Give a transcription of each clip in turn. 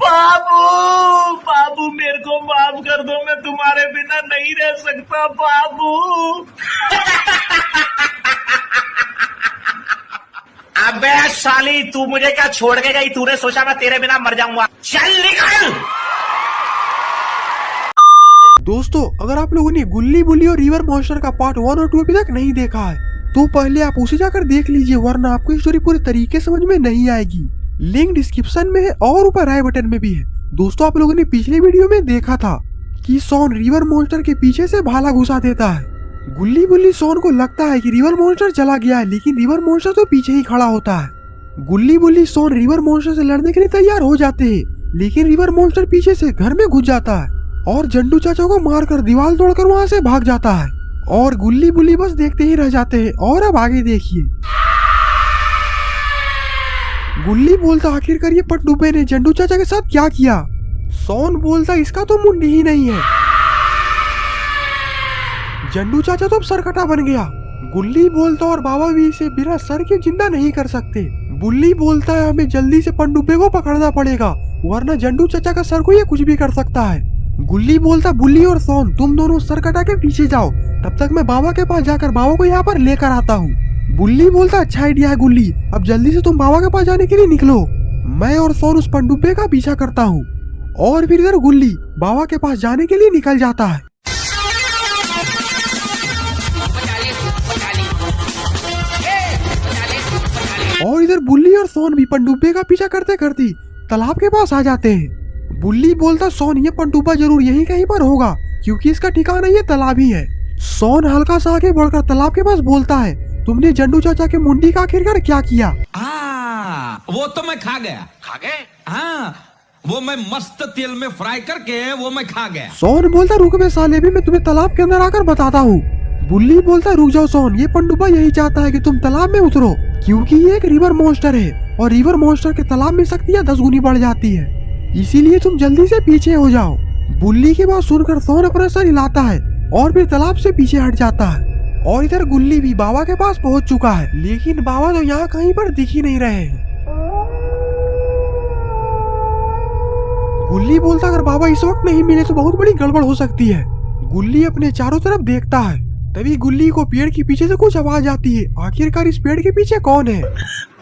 बाबू बाबू मेरे को माफ कर दो, मैं तुम्हारे बिना नहीं रह सकता बाबू। अबे साली, तू मुझे क्या छोड़ के गई? तूने सोचा मैं तेरे बिना मर जाऊंगा? चल निकल। दोस्तों, अगर आप लोगों ने गुल्ली बुल्ली और रिवर मॉन्स्टर का पार्ट 1 और 2 अभी तक नहीं देखा है तो पहले आप उसे जाकर देख लीजिए, वरना आपको स्टोरी पूरी तरीके समझ में नहीं आएगी। लिंक डिस्क्रिप्शन में है और ऊपर आई बटन में भी है। दोस्तों, आप लोगों ने पिछले वीडियो में देखा था कि सोन रिवर मॉन्स्टर के पीछे से भाला घुसा देता है। गुल्ली बुल्ली सोन को लगता है कि रिवर मॉन्स्टर चला गया है, लेकिन रिवर मॉन्स्टर तो पीछे ही खड़ा होता है। गुल्ली बुल्ली सोन रिवर मॉन्स्टर से लड़ने के लिए तैयार हो जाते हैं, लेकिन रिवर मॉन्स्टर पीछे से घर में घुस जाता है और जंडू चाचा को मारकर दीवार तोड़कर वहाँ से भाग जाता है और गुल्ली बुल्ली बस देखते ही रह जाते हैं। और अब आगे देखिए। गुल्ली बोलता, आखिरकार ये पनडुब्बे ने जंडू चाचा के साथ क्या किया? सोन बोलता, इसका तो मुंडी ही नहीं है। जंडू चाचा तो अब सरकटा बन गया। गुल्ली बोलता, और बाबा भी इसे बिना सर के जिंदा नहीं कर सकते। बुल्ली बोलता है, हमें जल्दी से पनडुब्बे को पकड़ना पड़ेगा, वरना जंडू चाचा का सर को ये कुछ भी कर सकता है। गुल्ली बोलता, बुल्ली और सोन तुम दोनों सरकटा के पीछे जाओ, तब तक मैं बाबा के पास जाकर बाबा को यहाँ पर लेकर आता हूँ। बुल्ली बोलता, अच्छा आइडिया है गुल्ली, अब जल्दी से तुम बाबा के पास जाने के लिए निकलो। मैं और सोन उस पनडुब्बे का पीछा करता हूँ और फिर इधर गुल्ली बाबा के पास जाने के लिए निकल जाता है। और इधर बुल्ली और सोन भी पनडुब्बे का पीछा करते करते तालाब के पास आ जाते हैं। बुल्ली बोलता, सोन ये पनडुब्बा जरूर यहीं कहीं पर होगा, क्योंकि इसका ठिकाना ये तालाब ही है। सोन हल्का सा आगे बढ़कर तालाब के पास बोलता है, तुमने जंडू चाचा के मुंडी का आखिरकार क्या किया? वो तो मैं खा गया। खा गए? हाँ, वो मैं मस्त तेल में फ्राई करके वो मैं खा गया। सोन बोलता, रुक बे साले, भी मैं तुम्हें तालाब के अंदर आकर बताता हूँ। बुल्ली बोलता, रुक जाओ सोन, ये पनडुब्बा यही चाहता है कि तुम तालाब में उतरो, क्योंकि ये एक रिवर मॉन्स्टर है और रिवर मॉन्स्टर के तालाब में शक्तियाँ 10 गुनी बढ़ जाती है, इसीलिए तुम जल्दी से पीछे हो जाओ। बुल्ली की बात सुनकर सोन अपना सर हिलाता है और फिर तालाब से पीछे हट जाता है। और इधर गुल्ली भी बाबा के पास पहुंच चुका है, लेकिन बाबा तो यहाँ कहीं पर दिख ही नहीं रहे हैं। गुल्ली बोलता, अगर बाबा इस वक्त नहीं मिले तो बहुत बड़ी गड़बड़ हो सकती है। गुल्ली अपने चारों तरफ देखता है, तभी गुल्ली को पेड़ के पीछे से कुछ आवाज आती है। आखिरकार इस पेड़ के पीछे कौन है?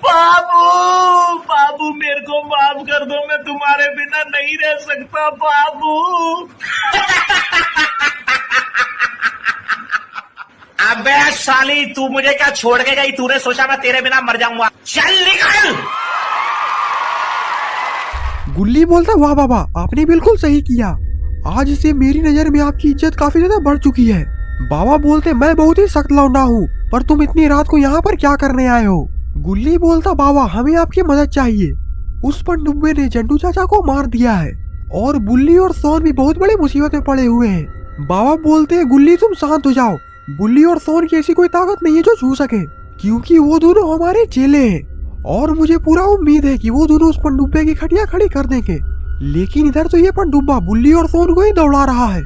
बाबू बाबू मेरे को माफ कर दो, मैं तुम्हारे बिना नहीं रह सकता बाबू। अबे साली, तू मुझे क्या छोड़ के गई? तूने सोचा मैं तेरे बिना मर जाऊंगा? चल निकल। गुल्ली बोलता, वाह बाबा, आपने बिल्कुल सही किया, आज से मेरी नजर में आपकी इज्जत काफी ज्यादा बढ़ चुकी है। बाबा बोलते, मैं बहुत ही सख्त लौंडा हूँ, पर तुम इतनी रात को यहाँ पर क्या करने आए हो? गुल्ली बोलता, बाबा हमें आपकी मदद चाहिए, उस पनडुब्बे ने जंडू चाचा को मार दिया है और बुल्ली और सोन भी बहुत बड़ी मुसीबत में पड़े हुए हैं। बाबा बोलते, गुल्ली तुम शांत हो जाओ, बुल्ली और सोन की ऐसी कोई ताकत नहीं है जो छू सके, क्योंकि वो दोनों हमारे चेले हैं और मुझे पूरा उम्मीद है कि वो दोनों उस पनडुब्बे की खटिया खड़ी कर देंगे। लेकिन इधर तो ये पनडुब्बा बुल्ली और सोन को ही दौड़ा रहा है।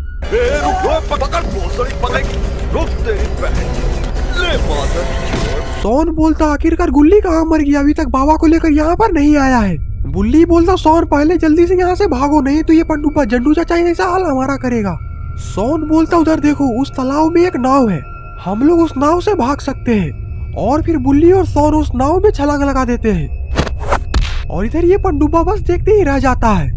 सोन बोलता, आखिरकार गुल्ली कहाँ मर गया? अभी तक बाबा को लेकर यहाँ पर नहीं आया है। बुल्ली बोलता, सोन पहले जल्दी से यहाँ से भागो, नहीं तो ये पनडुब्बा जंडू चाचा ऐसा हाल हमारा करेगा। सोन बोलता, उधर देखो, उस तालाब में एक नाव है, हम लोग उस नाव से भाग सकते हैं। और फिर बुल्ली और सोन उस नाव में छलांग लगा देते हैं और इधर ये पनडुब्बा बस देखते ही रह जाता है।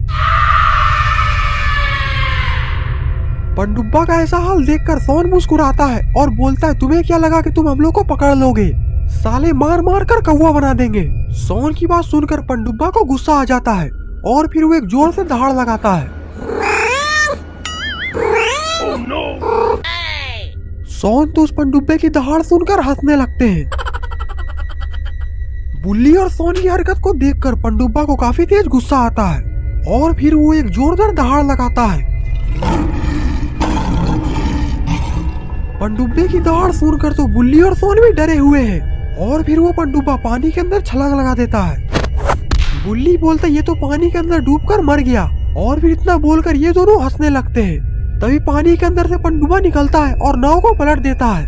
पनडुब्बा का ऐसा हाल देखकर सोन मुस्कुराता है और बोलता है, तुम्हें क्या लगा कि तुम हम लोग को पकड़ लोगे? साले मार मार कर कौवा बना देंगे। सोन की बात सुनकर पनडुब्बा को गुस्सा आ जाता है और फिर वो एक जोर से दहाड़ लगाता है। Oh, no. सोन तो उस पनडुब्बे की दहाड़ सुनकर हंसने लगते हैं। बुल्ली और सोन की हरकत को देखकर पनडुब्बा को काफी तेज गुस्सा आता है और फिर वो एक जोरदार दहाड़ लगाता है। पनडुब्बे की दहाड़ सुनकर तो बुल्ली और सोन भी डरे हुए हैं और फिर वो पनडुब्बा पानी के अंदर छलांग लगा देता है। बुल्ली बोलता, ये तो पानी के अंदर डूबकर मर गया, और फिर इतना बोलकर ये दोनों हंसने लगते हैं। तभी पानी के अंदर से पनडुब्बा निकलता है और नाव को पलट देता है,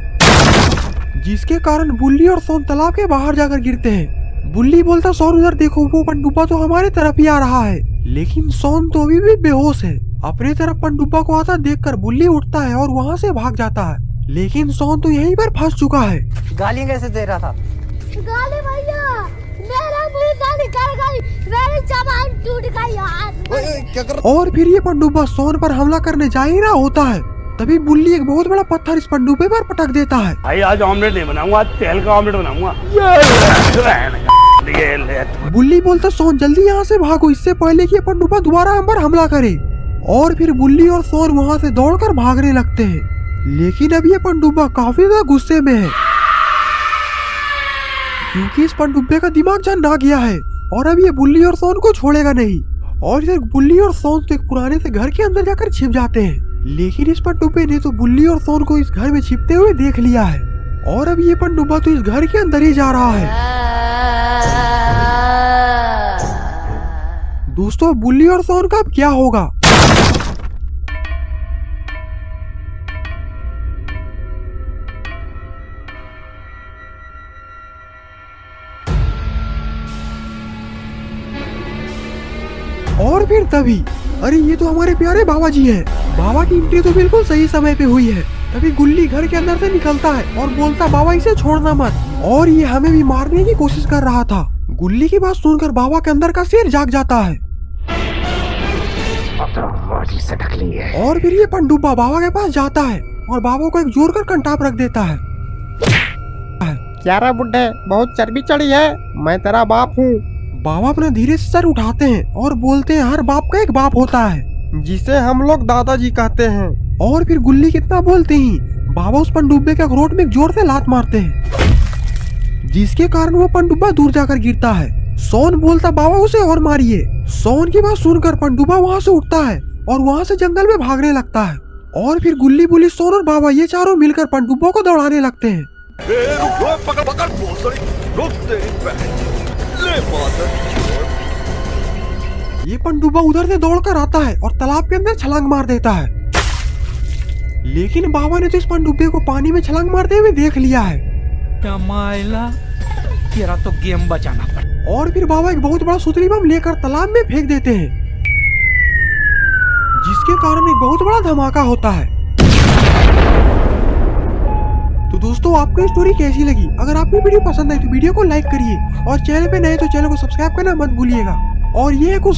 जिसके कारण बुल्ली और सोन तालाब के बाहर जाकर गिरते हैं। बुल्ली बोलता, सोन उधर देखो, वो पनडुब्बा तो हमारे तरफ ही आ रहा है। लेकिन सोन तो अभी भी बेहोश है। अपनी तरफ पनडुब्बा को आता देखकर बुल्ली उठता है और वहाँ से भाग जाता है, लेकिन सोन तो यहीं पर फंस चुका है। गालियाँ कैसे दे रहा था? गाली भैया, मेरा मुंह ना निकाल गई, मेरी जबान टूट गई यार। क्या कर? और फिर ये पनडुब्बा सोन पर हमला करने जा ही रहा होता है, तभी बुल्ली एक बहुत बड़ा पत्थर इस पनडुब्बे पर पटक देता है। भाई आज ऑमलेट नहीं बनाऊंगा, आज तेल का ऑमलेट बनाऊंगा। बुल्ली बोलता सोन जल्दी यहाँ से भागो, इससे पहले कि ये पनडुब्बा दोबारा हम पर हमला करे। और फिर बुल्ली और सोन वहाँ से दौड़कर भागने लगते हैं, लेकिन अब ये पनडुब्बा काफी ज्यादा गुस्से में है, क्योंकि इस पनडुब्बे का दिमाग जन आ गया है और अब ये बुल्ली और सोन को छोड़ेगा नहीं। और इधर बुल्ली और सोन तो एक पुराने से घर के अंदर जाकर छिप जाते हैं, लेकिन इस पनडुब्बे ने तो बुल्ली और सोन को इस घर में छिपते हुए देख लिया है और अब ये पनडुब्बा तो इस घर के अंदर ही जा रहा है। दोस्तों बुल्ली और सोन का अब क्या होगा? और फिर तभी अरे ये तो हमारे प्यारे बाबा जी हैं। बाबा की एंट्री तो बिल्कुल सही समय पे हुई है। तभी गुल्ली घर के अंदर से निकलता है और बोलता बाबा इसे छोड़ना मत, और ये हमें भी मारने की कोशिश कर रहा था। गुल्ली की बात सुनकर बाबा के अंदर का शेर जाग जाता है और फिर ये पनडुब्बा बाबा के पास जाता है और बाबा को एक जोर कर कंटाप रख देता है। क्या रे बुड्ढे, बहुत चर्बी चढ़ी है, मैं तेरा बाप हूँ। बाबा अपना धीरे से सर उठाते हैं और बोलते हैं हर बाप का एक बाप होता है, जिसे हम लोग दादाजी कहते हैं। और फिर गुल्ली कितना बोलते ही बाबा उस पनडुब्बे के अखरोट में एक जोर से लात मारते हैं, जिसके कारण वो पनडुब्बा दूर जाकर गिरता है। सोन बोलता बाबा उसे और मारिए। सोन की बात सुनकर पनडुब्बा वहाँ से उठता है और वहाँ से जंगल में भागने लगता है। और फिर गुल्ली बुल्ली सोन और बाबा ये चारों मिलकर पनडुब्बा को दौड़ाने लगते हैं। ये पनडुब्बा उधर से दौड़कर आता है और तालाब के अंदर छलांग मार देता है, लेकिन बाबा ने तो इस पनडुब्बे को पानी में छलांग मारते हुए देख लिया है। तेरा तो गेम बचाना पड़ा। और फिर बाबा एक बहुत बड़ा सुतली बम लेकर तालाब में फेंक देते हैं, जिसके कारण एक बहुत बड़ा धमाका होता है। तो दोस्तों आपको ये स्टोरी कैसी लगी? अगर आपको वीडियो पसंद आई तो वीडियो को लाइक करिए और चैनल पे नए तो चैनल को सब्सक्राइब करना मत भूलिएगा। और ये है कुछ